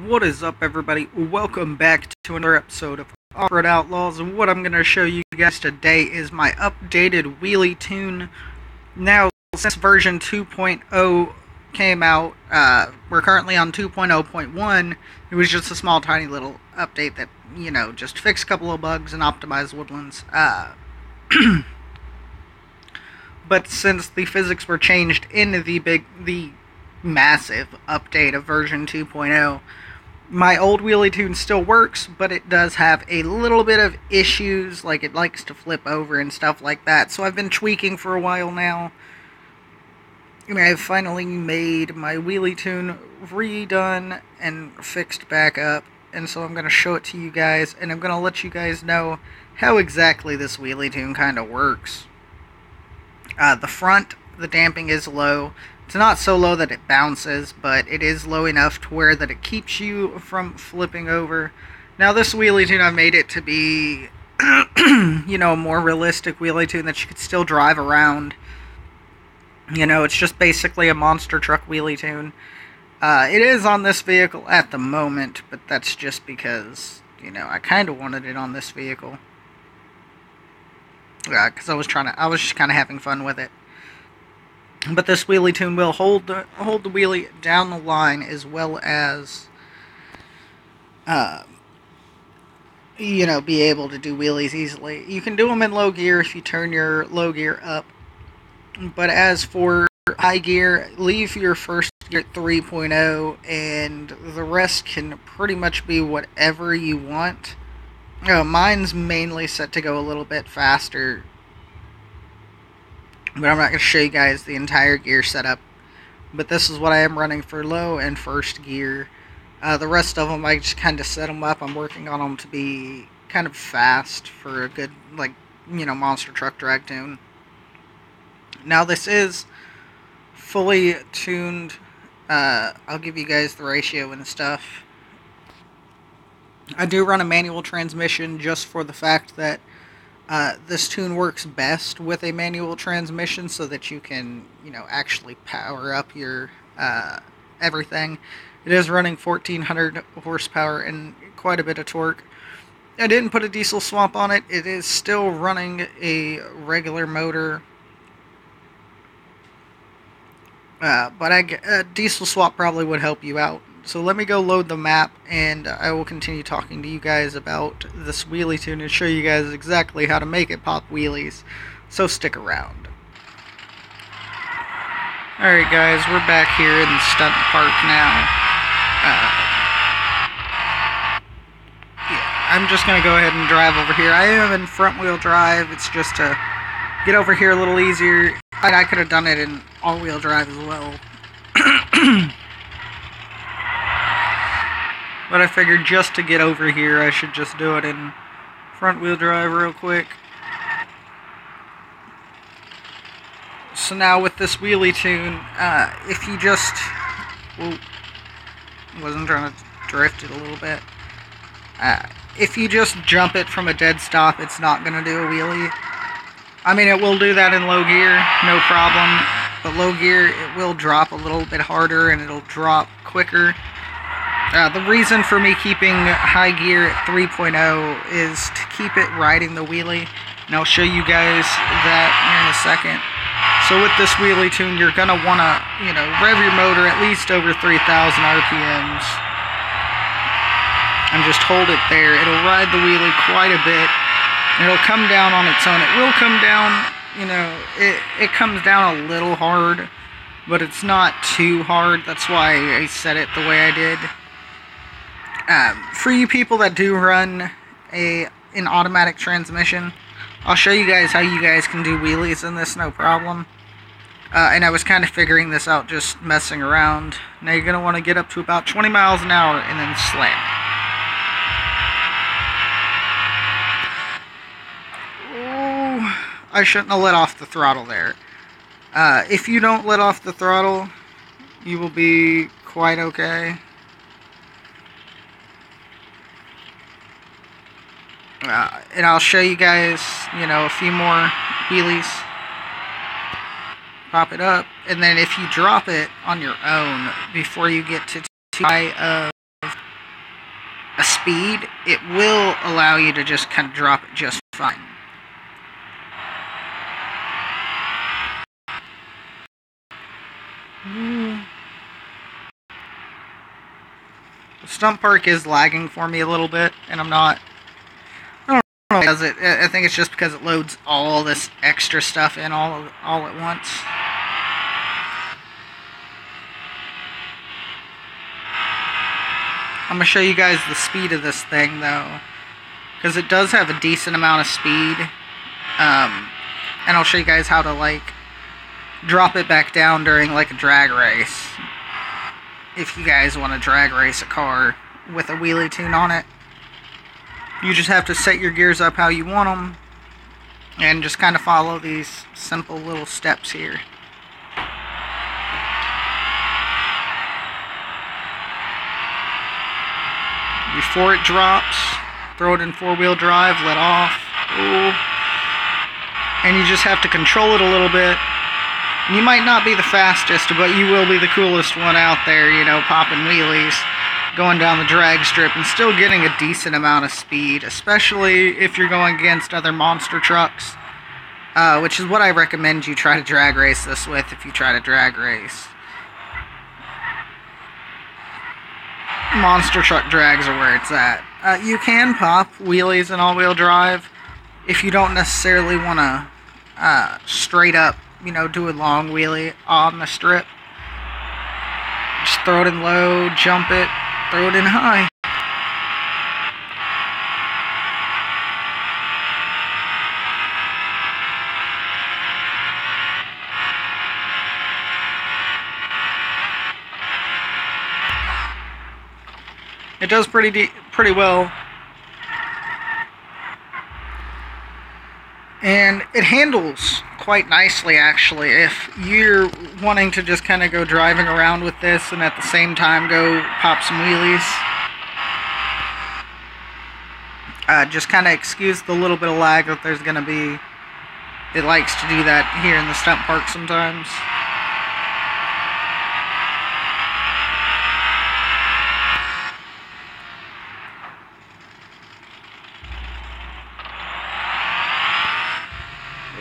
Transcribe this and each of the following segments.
What is up, everybody? Welcome back to another episode of Offroad Outlaws. And what I'm going to show you guys today is my updated wheelie tune. Now, since version 2.0 came out, we're currently on 2.0.1. It was just a small, tiny little update that, just fixed a couple of bugs and optimized woodlands. But since the physics were changed in the massive update of version 2.0, my old wheelie tune still works, but it does have a little bit of issues, like it likes to flip over and stuff like that. So I've been tweaking for a while now. I've finally made my wheelie tune redone and fixed back up, and so I'm going to show it to you guys, and I'm going to let you guys know how exactly this wheelie tune kind of works. The front, the damping is low. It's not so low that it bounces, but it is low enough to where that it keeps you from flipping over. Now, this wheelie tune, I made it to be, a more realistic wheelie tune that you could still drive around. It's just basically a monster truck wheelie tune. It is on this vehicle at the moment, but that's just because, I kind of wanted it on this vehicle. Because I was just kind of having fun with it. But this wheelie tune will hold the wheelie down the line, as well as, be able to do wheelies easily. You can do them in low gear if you turn your low gear up. But as for high gear, leave your first gear at 3.0, and the rest can pretty much be whatever you want. Mine's mainly set to go a little bit faster, but I'm not going to show you guys the entire gear setup. But this is what I am running for low and first gear. The rest of them, I just kind of set them up. I'm working on them to be kind of fast for a good, monster truck drag tune. Now, this is fully tuned. I'll give you guys the ratio and stuff. I do run a manual transmission just for the fact that this tune works best with a manual transmission, so that you can, actually power up your everything. It is running 1400 horsepower and quite a bit of torque. I didn't put a diesel swap on it. It is still running a regular motor. But a diesel swap probably would help you out. So let me go load the map, and I will continue talking to you guys about this wheelie tune and show you guys exactly how to make it pop wheelies. So stick around. Alright guys, we're back here in Stunt Park now. I'm just going to go ahead and drive over here. I am in front wheel drive. It's just to get over here a little easier. I could have done it in all wheel drive as well. But I figured just to get over here, I should just do it in front wheel drive real quick. So now with this wheelie tune, if you just... Whoa, wasn't trying to drift it a little bit. If you just jump it from a dead stop, it's not going to do a wheelie. I mean, it will do that in low gear, no problem. But low gear, it will drop a little bit harder, and it'll drop quicker. The reason for me keeping high gear at 3.0 is to keep it riding the wheelie, and I'll show you guys that here in a second. So with this wheelie tune, you're going to want to, rev your motor at least over 3,000 RPMs. And just hold it there. It'll ride the wheelie quite a bit. It'll come down on its own. It will come down, it comes down a little hard, but it's not too hard. That's why I set it the way I did. For you people that do run an automatic transmission, I'll show you guys how you guys can do wheelies in this, no problem. And I was kind of figuring this out just messing around. Now you're going to want to get up to about 20 miles an hour and then slam. I shouldn't have let off the throttle there. If you don't let off the throttle, you will be quite okay. And I'll show you guys, a few more wheelies. Pop it up, and then if you drop it on your own before you get to too high of speed, it will allow you to just kind of drop it just fine. The Stunt Park is lagging for me a little bit, and I don't know why it does it. I think it's just because it loads all this extra stuff in all at once. I'm going to show you guys the speed of this thing, though, because it does have a decent amount of speed, and I'll show you guys how to, like, drop it back down during, like, a drag race, if you guys want to drag race a car with a wheelie tune on it. You just have to set your gears up how you want them, and just kind of follow these simple little steps here. Before it drops, throw it in four-wheel drive, let off. Ooh. And you just have to control it a little bit. You might not be the fastest, but you will be the coolest one out there, you know, popping wheelies, going down the drag strip, and still getting a decent amount of speed, especially if you're going against other monster trucks, which is what I recommend you try to drag race this with if you try to drag race. Monster truck drags are where it's at. You can pop wheelies in all-wheel drive if you don't necessarily want to straight up, you know, do a long wheelie on the strip. Just throw it in low, jump it, throw it in high. It does pretty well. And it handles quite nicely, actually, if you're wanting to just kind of go driving around with this and at the same time go pop some wheelies. Just kind of excuse the little bit of lag that there's going to be. It likes to do that here in the Stunt Park sometimes.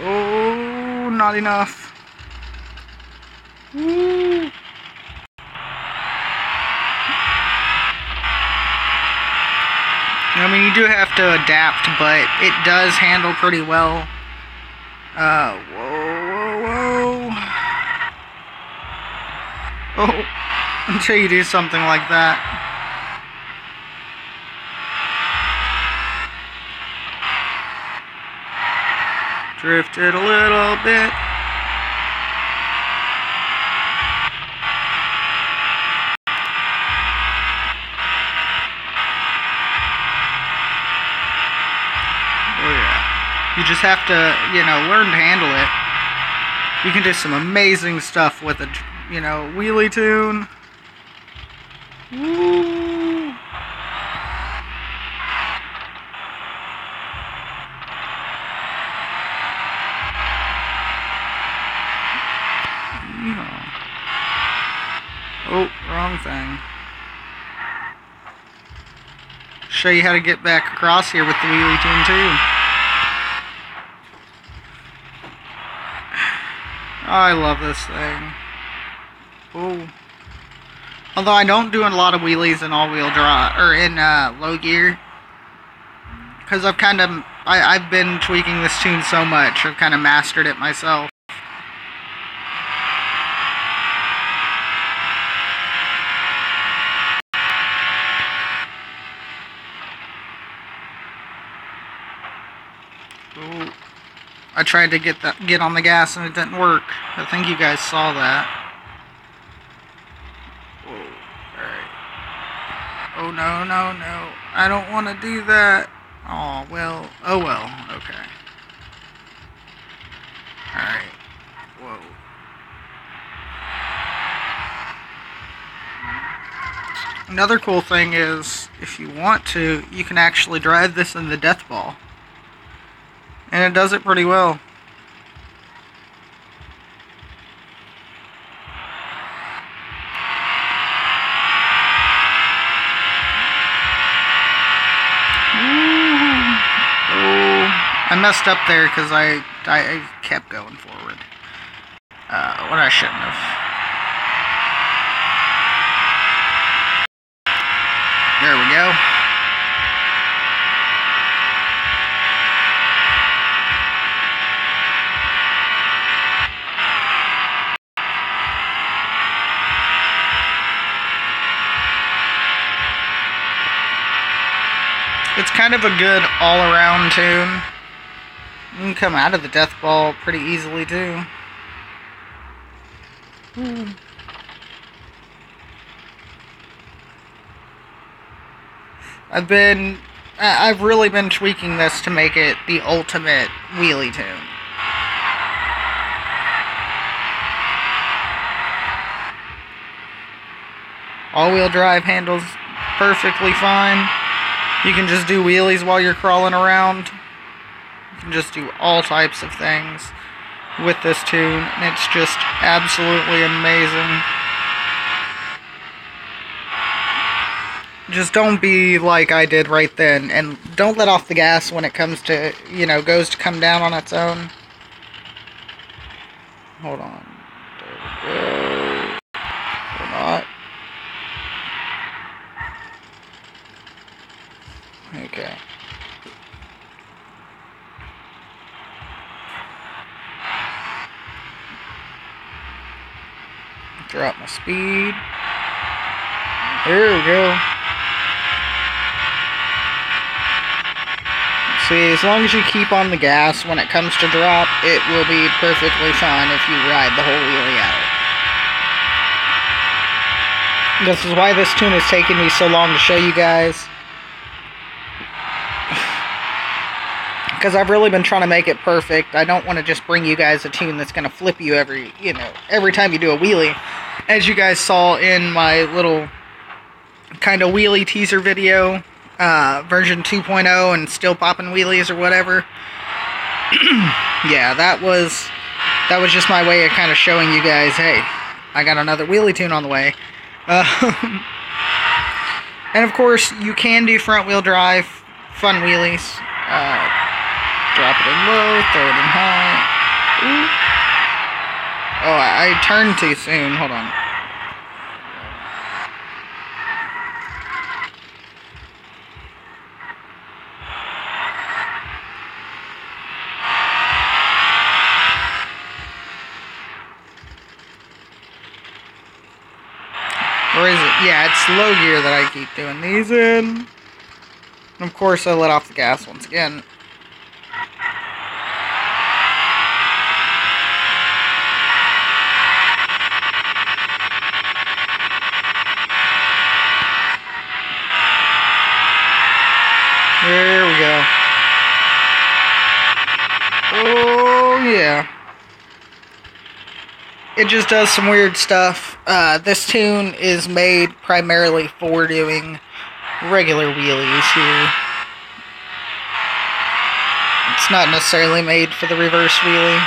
Oh, not enough. Woo. I mean, you do have to adapt, but it does handle pretty well. Whoa. Oh, until you do something like that. Drifted a little bit. You just have to, you know, learn to handle it. You can do some amazing stuff with a, you know, wheelie tune. Woo! Oh, wrong thing. Show you how to get back across here with the wheelie tune too. I love this thing. Oh. Although I don't do a lot of wheelies in all-wheel drive or in low gear, because I've been tweaking this tune so much. I've kind of mastered it myself. Oh. I tried to get on the gas and it didn't work. I think you guys saw that. Whoa. Alright. Oh, no. I don't want to do that. Oh, well. Oh, well. Okay. Alright. Whoa. Another cool thing is, if you want to, you can actually drive this in the death ball. And it does it pretty well. I messed up there because I kept going forward. When I shouldn't have. There we go. It's kind of a good all-around tune. You can come out of the death ball pretty easily too. I've really been tweaking this to make it the ultimate wheelie tune. All-wheel drive handles perfectly fine. You can just do wheelies while you're crawling around. You can just do all types of things with this tune, and it's just absolutely amazing. Just don't be like I did right then, and don't let off the gas when it comes to, goes to come down on its own. Hold on. There we go. Or not. Okay. Drop my speed. There we go. See, as long as you keep on the gas when it comes to drop, it will be perfectly fine if you ride the whole wheelie out. This is why this tune has taken me so long to show you guys. Because I've really been trying to make it perfect. I don't want to just bring you guys a tune that's going to flip you every time you do a wheelie. As you guys saw in my little kind of wheelie teaser video, version 2.0 and still popping wheelies or whatever. Yeah, that was just my way of kind of showing you guys, hey, I got another wheelie tune on the way. And of course, you can do front wheel drive, fun wheelies. Drop it in low, throw it in high. Ooh. Oh, I turned too soon. Hold on. Or is it? Yeah, it's low gear that I keep doing these in. And of course, I let off the gas once again. There we go. Oh, yeah. It just does some weird stuff. This tune is made primarily for doing regular wheelies here. It's not necessarily made for the reverse wheelie.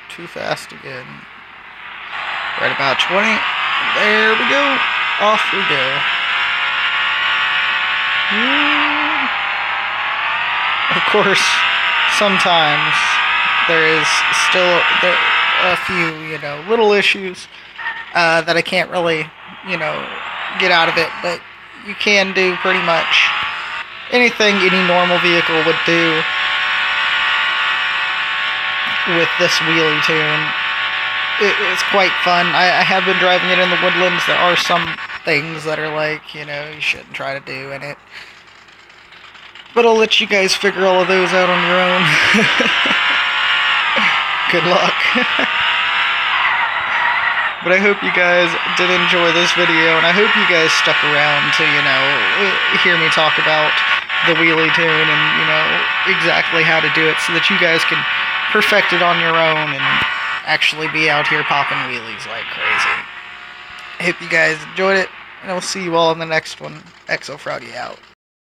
Too fast again. Right about 20. There we go. Off we go. Of course, sometimes there is still a few, little issues that I can't really, get out of it, but you can do pretty much anything any normal vehicle would do with this wheelie tune. It's quite fun. I have been driving it in the woodlands. There are some things that are like, you shouldn't try to do in it. But I'll let you guys figure all of those out on your own. Good luck. But I hope you guys did enjoy this video, and I hope you guys stuck around to, hear me talk about the wheelie tune and, exactly how to do it so that you guys can perfect it on your own and actually be out here popping wheelies like crazy. I hope you guys enjoyed it, and I'll see you all in the next one. Offroad out.